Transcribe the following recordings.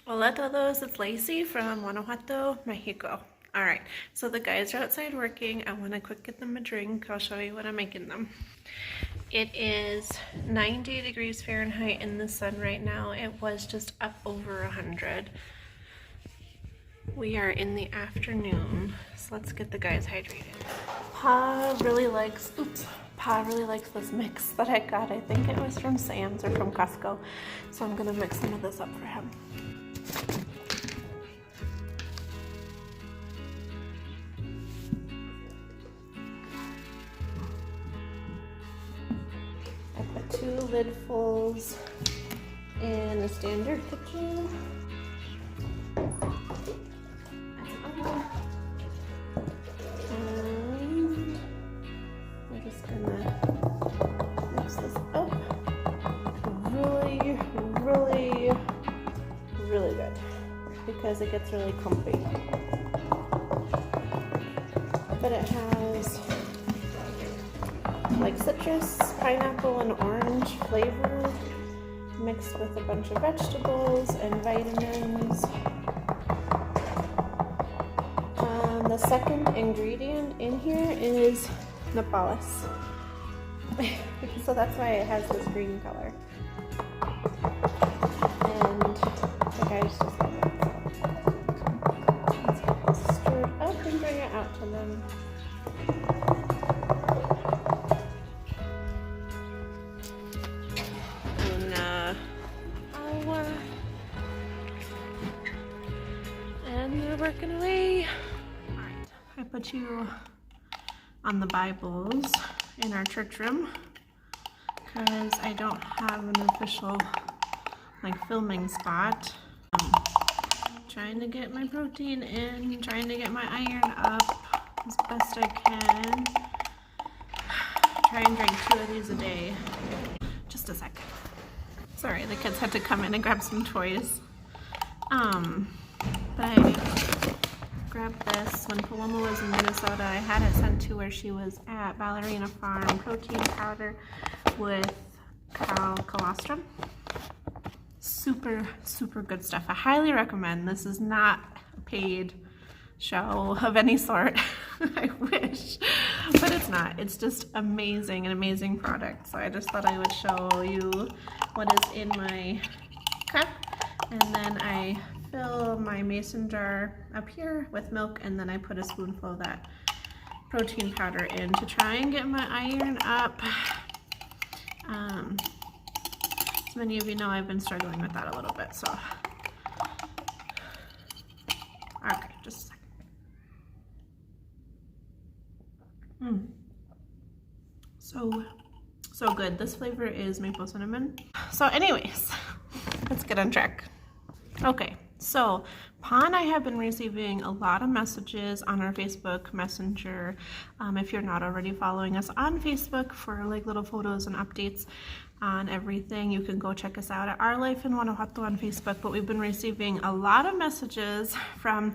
Hola todos, it's Lacey from Guanajuato, Mexico. Alright, so the guys are outside working. I want to quick get them a drink. I'll show you what I'm making them. It is 90 degrees Fahrenheit in the sun right now. It was just up over 100. We are in the afternoon, so let's get the guys hydrated. Pa really likes this mix that I got. I think it was from Sam's or from Costco. So I'm gonna mix some of this up for him. I put 2 lidfuls in a standard kitchen. And we're just gonna mix this up really good because it gets really clumpy. But it has like citrus, pineapple, and orange flavor mixed with a bunch of vegetables and vitamins. The second ingredient in here is nopales. So that's why it has this green color. And the guys just love it. Let's get this stirred up and bring it out to them. And they're working away. Alright, I put you on the Bibles in our church room because I don't have an official filming spot. I'm trying to get my protein in, trying to get my iron up as best I can. Try and drink 2 of these a day. Just a second. Sorry, the kids had to come in and grab some toys. But I grabbed this when Paloma was in Minnesota. I had it sent to where she was at Ballerina Farm. Protein powder with colostrum. Super good stuff. I highly recommend. This is not a paid show of any sort. I wish, but it's not. It's just amazing, an amazing product. So I just thought I would show you what is in my cup. And then I fill my mason jar up here with milk, and then I put a spoonful of that protein powder in to try and get my iron up. As many of you know, I've been struggling with that a little bit, so. Okay, just a second. So good. This flavor is maple cinnamon. So anyways, let's get on track. Okay, so Pa and I have been receiving a lot of messages on our Facebook Messenger. If you're not already following us on Facebook for little photos and updates on everything, you can go check us out at Our Life in Guanajuato on Facebook. But we've been receiving a lot of messages from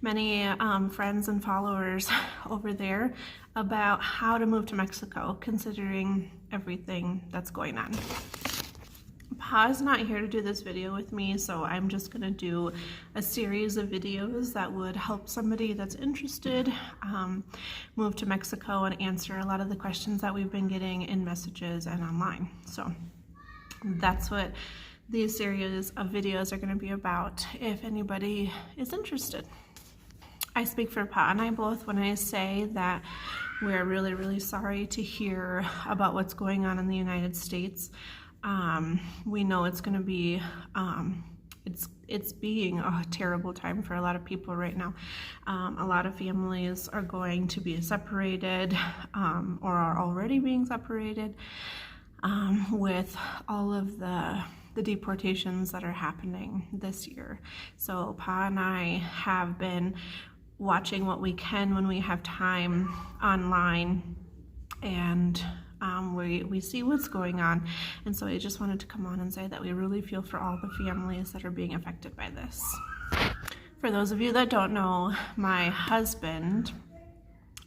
many friends and followers over there about how to move to Mexico, considering everything that's going on. Pa's not here to do this video with me, so I'm just gonna do a series of videos that would help somebody that's interested move to Mexico and answer a lot of the questions that we've been getting in messages and online. So that's what these series of videos are going to be about if anybody is interested. I speak for Pa and I both when I say that we're really sorry to hear about what's going on in the United States. We know it's going to be, it's being a terrible time for a lot of people right now. A lot of families are going to be separated, or are already being separated, with all of the deportations that are happening this year. So Pa and I have been watching what we can when we have time online, and we see what's going on. And so I just wanted to come on and say that we really feel for all the families that are being affected by this. For those of you that don't know, my husband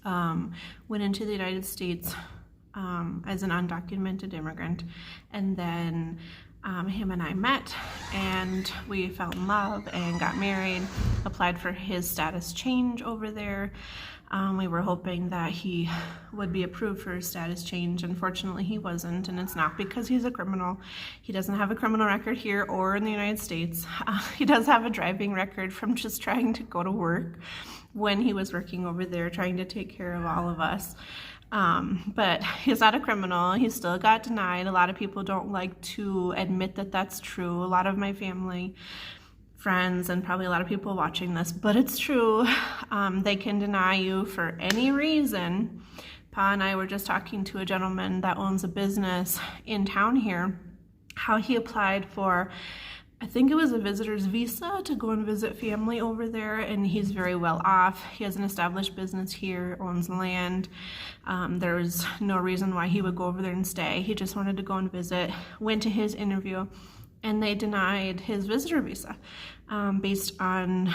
went into the United States as an undocumented immigrant, and then him and I met, and we fell in love and got married, applied for his status change over there. We were hoping that he would be approved for his status change. Unfortunately, he wasn't, and it's not because he's a criminal. He doesn't have a criminal record here or in the United States. He does have a driving record from just trying to go to work when he was working over there, trying to take care of all of us. But he's not a criminal. He still got denied. A lot of people don't like to admit that that's true. A lot of my family, friends, and probably a lot of people watching this, but it's true. They can deny you for any reason. Pa and I were just talking to a gentleman that owns a business in town here, how he applied for, I think it was a visitor's visa to go and visit family over there, and he's very well off. He has an established business here, owns land. There was no reason why he would go over there and stay. He just wanted to go and visit, went to his interview, and they denied his visitor visa based on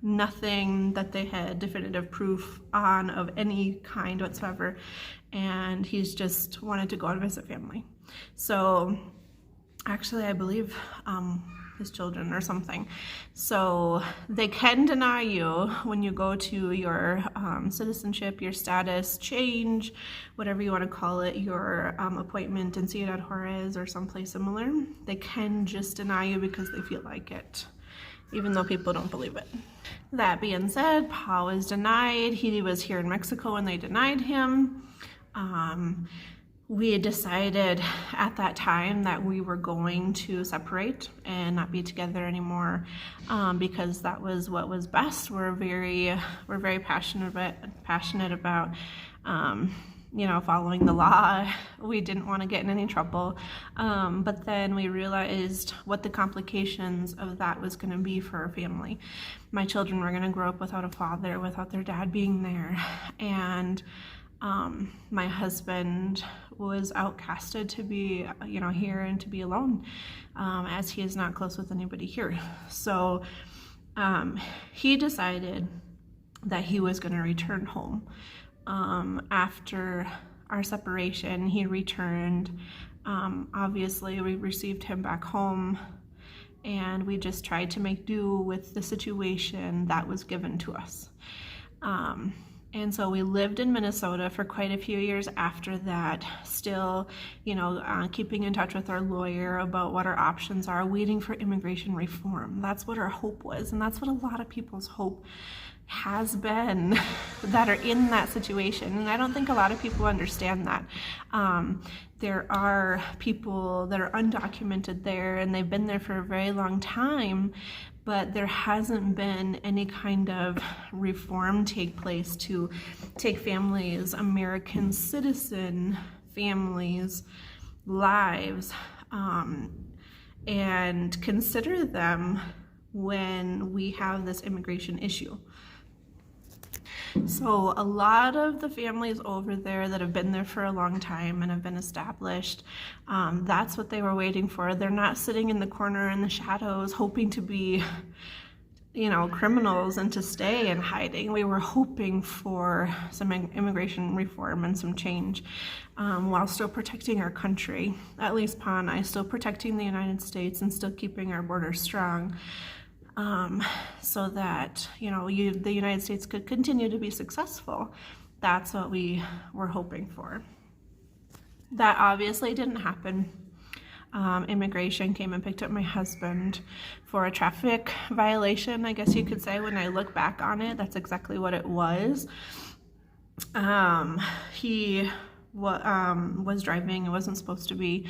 nothing that they had definitive proof on of any kind whatsoever, and he's just wanted to go and visit family. So actually, I believe his children or something. So they can deny you when you go to your citizenship, your status change, whatever you want to call it, your appointment in Ciudad Juarez or someplace similar. They can just deny you because they feel like it, even though people don't believe it. That being said, Pa was denied. He was here in Mexico and they denied him. We had decided at that time that we were going to separate and not be together anymore because that was what was best. We're very passionate about following the law. We didn't want to get in any trouble, but then we realized what the complications of that was going to be for our family. My children were going to grow up without a father, without their dad being there, and my husband was outcasted to be, here and to be alone, as he is not close with anybody here. So he decided that he was going to return home. After our separation, he returned. Obviously, we received him back home, and we just tried to make do with the situation that was given to us. And so we lived in Minnesota for quite a few years after that, still, keeping in touch with our lawyer about what our options are, waiting for immigration reform. That's what our hope was, and that's what a lot of people's hope has been that are in that situation. And I don't think a lot of people understand that. There are people that are undocumented there, and they've been there for a very long time, but there hasn't been any kind of reform take place to take families, American citizen families' lives, and consider them when we have this immigration issue. So a lot of the families over there that have been there for a long time and have been established, that's what they were waiting for. They're not sitting in the corner in the shadows hoping to be, criminals and to stay in hiding. We were hoping for some immigration reform and some change while still protecting our country, at least Pa and I, still protecting the United States and still keeping our borders strong. So that, the United States could continue to be successful. That's what we were hoping for. That obviously didn't happen. Immigration came and picked up my husband for a traffic violation, I guess you could say. When I look back on it, that's exactly what it was. He was driving. It wasn't supposed to be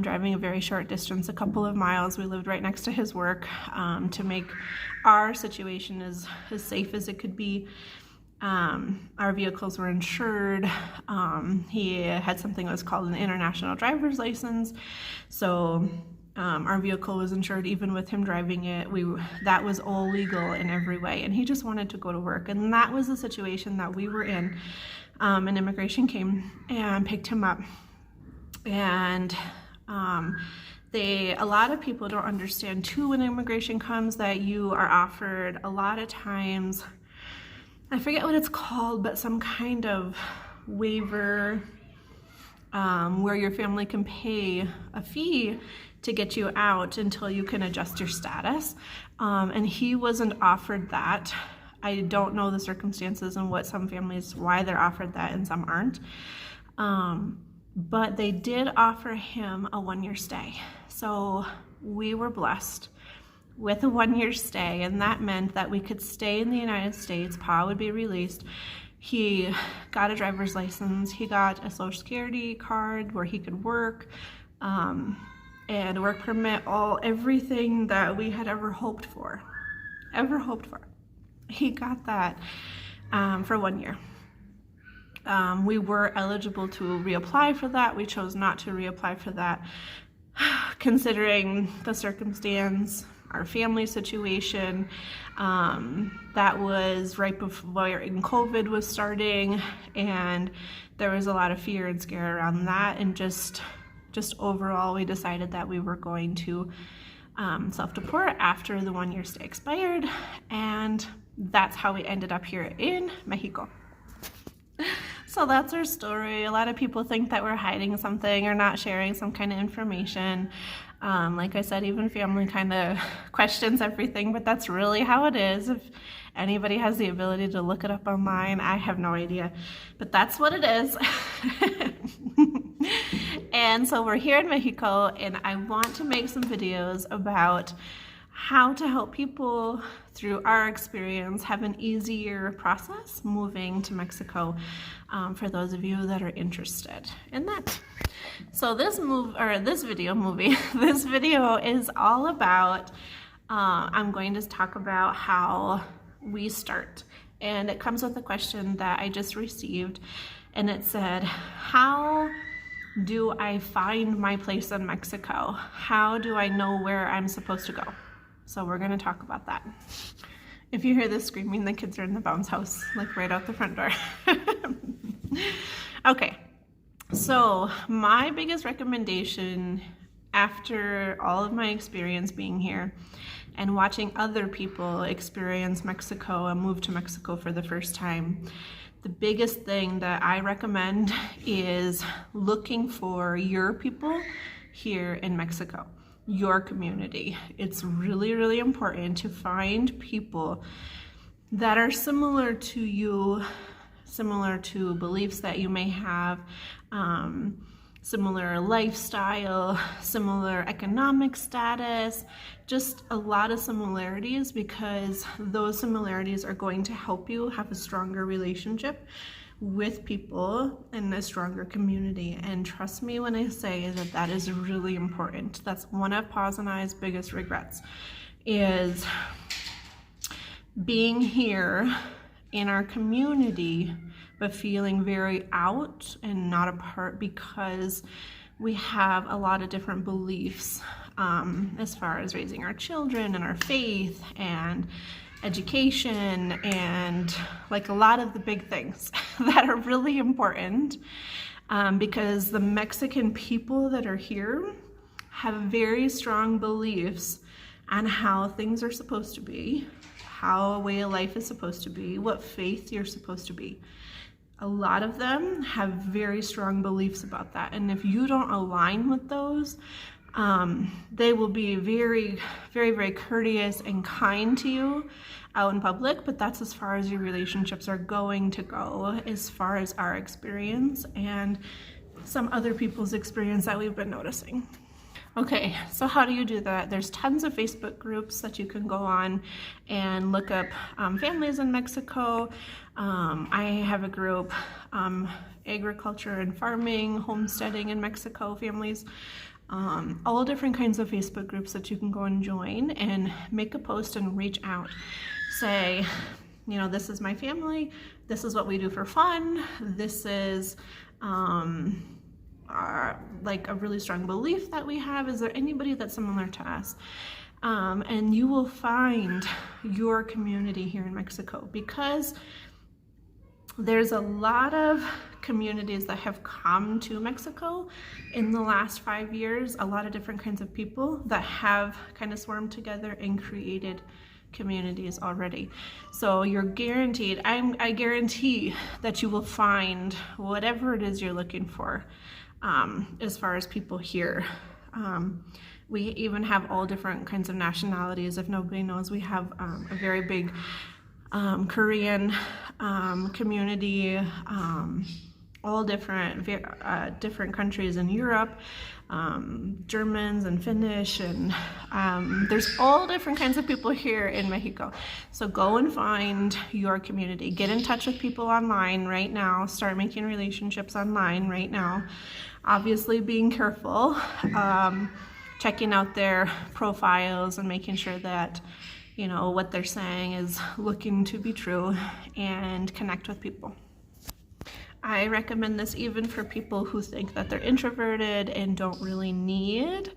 driving a very short distance, a couple of miles. We lived right next to his work to make our situation as safe as it could be. Our vehicles were insured. He had something that was called an international driver's license, so our vehicle was insured even with him driving it. That was all legal in every way, and he just wanted to go to work, and that was the situation that we were in. And immigration came and picked him up, and a lot of people don't understand too when immigration comes that you are offered a lot of times, I forget what it's called, but some kind of waiver where your family can pay a fee to get you out until you can adjust your status. And he wasn't offered that. I don't know the circumstances and what some families, why they're offered that and some aren't. But they did offer him a 1-year stay. So we were blessed with a 1-year stay, and that meant that we could stay in the United States. Pa would be released. He got a driver's license. He got a Social Security card where he could work, and a work permit, everything that we had ever hoped for. He got that for 1 year. We were eligible to reapply for that. We chose not to reapply for that, considering the circumstance, our family situation. That was right before COVID was starting, and there was a lot of fear and scare around that, and just overall we decided that we were going to self-deport after the 1-year stay expired, and that's how we ended up here in Mexico. So that's our story. A lot of people think that we're hiding something or not sharing some kind of information. Like I said, even family kind of questions everything, but that's really how it is. If anybody has the ability to look it up online, I have no idea, but that's what it is. And so we're here in Mexico, and I want to make some videos about how to help people through our experience have an easier process moving to Mexico, for those of you that are interested in that. So this video is all about, I'm going to talk about how we start. And it comes with a question that I just received, and it said, how do I find my place in Mexico? How do I know where I'm supposed to go? So we're gonna talk about that. If you hear this screaming, the kids are in the bounce house, like right out the front door. Okay, so my biggest recommendation after all of my experience being here and watching other people experience Mexico and move to Mexico for the first time, the biggest thing that I recommend is looking for your people here in Mexico, your community. It's really, really important to find people that are similar to you, similar to beliefs that you may have, similar lifestyle, similar economic status, just a lot of similarities, because those similarities are going to help you have a stronger relationship with people in a stronger community. And trust me when I say that that is really important. That's one of Pa's and I's biggest regrets, is being here in our community but feeling very out and not a part, because we have a lot of different beliefs as far as raising our children and our faith and education and like a lot of the big things that are really important, because the Mexican people that are here have very strong beliefs on how things are supposed to be, how a way of life is supposed to be, what faith you're supposed to be. A lot of them have very strong beliefs about that, and if you don't align with those, they will be very, very, very courteous and kind to you out in public, but that's as far as your relationships are going to go, as far as our experience and some other people's experience that we've been noticing. Okay, so how do you do that? There's tons of Facebook groups that you can go on and look up families in Mexico. I have a group, agriculture and farming, homesteading in Mexico families. All different kinds of Facebook groups that you can go and join and make a post and reach out. Say, you know, this is my family, this is what we do for fun, this is like a really strong belief that we have. Is there anybody that's similar to us? And you will find your community here in Mexico, because there's a lot of communities that have come to Mexico in the last 5 years, a lot of different kinds of people that have kind of swarmed together and created communities already. So you're guaranteed, I guarantee that you will find whatever it is you're looking for as far as people here. We even have all different kinds of nationalities. If nobody knows, we have a very big Korean community, all different countries in Europe, Germans and Finnish, and there's all different kinds of people here in Mexico. So go and find your community. Get in touch with people online right now. Start making relationships online right now. Obviously being careful, checking out their profiles and making sure that, you know, what they're saying is looking to be true, and connect with people. I recommend this even for people who think that they're introverted and don't really need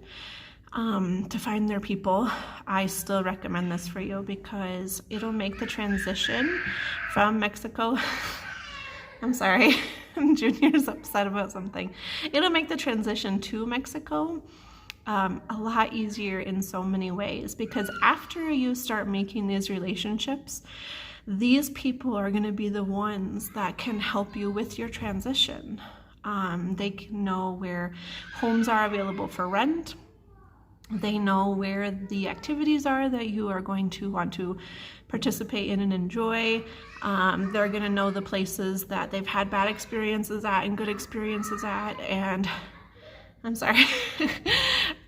to find their people. I still recommend this for you because it'll make the transition from Mexico. I'm sorry, Junior's upset about something. It'll make the transition to Mexico a lot easier in so many ways, because after you start making these relationships, these people are going to be the ones that can help you with your transition. They can know where homes are available for rent. They know where the activities are that you are going to want to participate in and enjoy. They're going to know the places that they've had bad experiences at and good experiences at. And I'm sorry.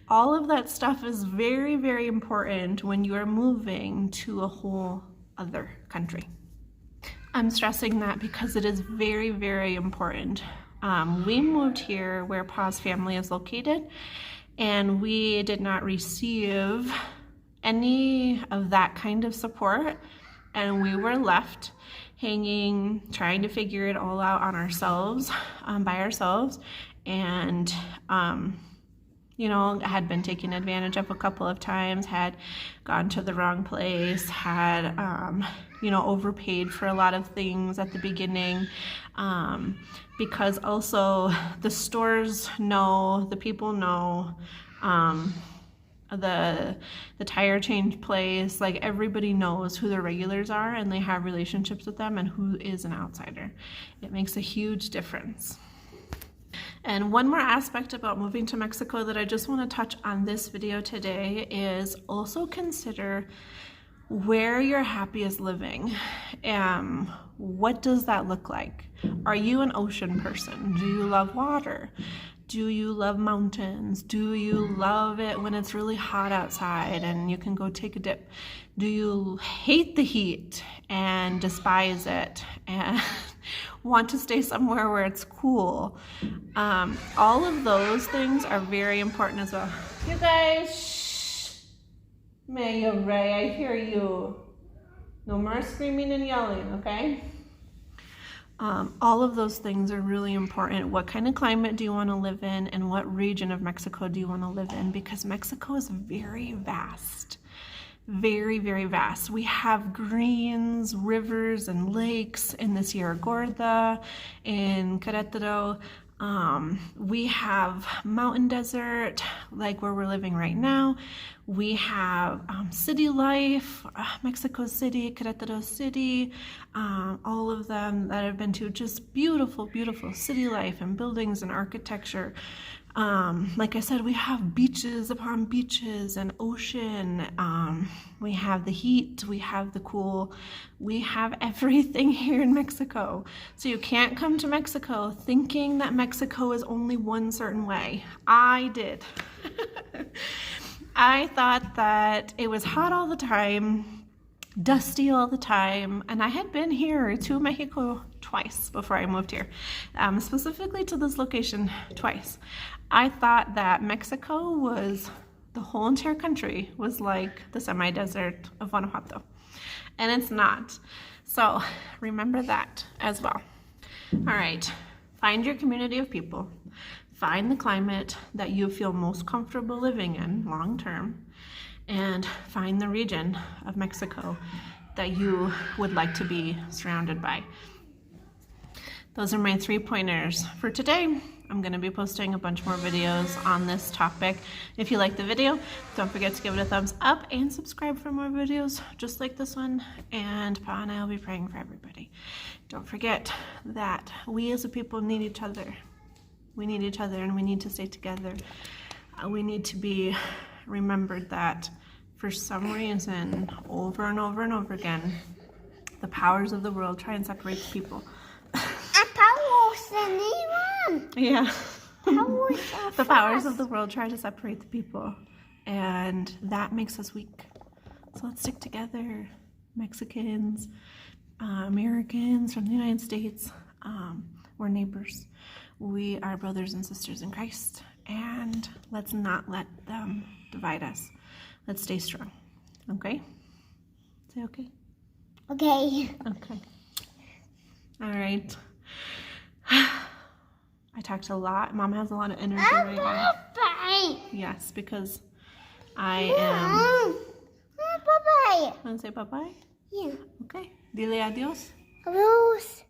All of that stuff is very, very important when you are moving to a whole other country. I'm stressing that because it is very, very important. We moved here where Pa's family is located, and we did not receive any of that kind of support, and we were left hanging, trying to figure it all out on ourselves, by ourselves, and you know, had been taken advantage of a couple of times, had gone to the wrong place, had, you know, overpaid for a lot of things at the beginning, because also the stores know, the people know, the tire change place, like everybody knows who the regulars are, and they have relationships with them, and who is an outsider. It makes a huge difference. And one more aspect about moving to Mexico that I just want to touch on this video today is also consider where you're happiest living. What does that look like? Are you an ocean person? Do you love water? Do you love mountains? Do you love it when it's really hot outside and you can go take a dip? Do you hate the heat and despise it and want to stay somewhere where it's cool? All of those things are very important as well. You guys, shh. Mayo Ray, I hear you. No more screaming and yelling, okay? All of those things are really important. What kind of climate do you want to live in, and what region of Mexico do you want to live in? Because Mexico is very vast, very, very vast. We have greens, rivers, and lakes in the Sierra Gorda, in Querétaro. We have mountain desert, like where we're living right now. We have city life, Mexico City, Querétaro City, all of them that I've been to, just beautiful, beautiful city life and buildings and architecture. Like I said, we have beaches upon beaches and ocean. We have the heat, we have the cool, we have everything here in Mexico. So you can't come to Mexico thinking that Mexico is only one certain way. I did. I thought that it was hot all the time, dusty all the time, and I had been here to Mexico twice before I moved here, specifically to this location twice. I thought that Mexico was, the whole entire country was like the semi-desert of Guanajuato, and it's not. So remember that as well. All right, find your community of people. Find the climate that you feel most comfortable living in long term, and find the region of Mexico that you would like to be surrounded by. Those are my 3 pointers for today. I'm going to be posting a bunch more videos on this topic. If you like the video, don't forget to give it a thumbs up and subscribe for more videos just like this one. And Pa and I will be praying for everybody. Don't forget that we as a people need each other. We need each other and we need to stay together. We need to be remembered that for some reason, over and over and over again, the powers of the world try and separate the people. Yeah. The powers of the world try to separate the people, and that makes us weak. So let's stick together. Mexicans, Americans from the United States, we're neighbors. We are brothers and sisters in Christ, and let's not let them divide us. Let's stay strong. Okay? Say okay? Okay. Okay. All right. I talked a lot. Mom has a lot of energy right now. Bye. Yes, because I am... Bye-bye. Want to say bye-bye? Yeah. Okay. Dile adios. Adios.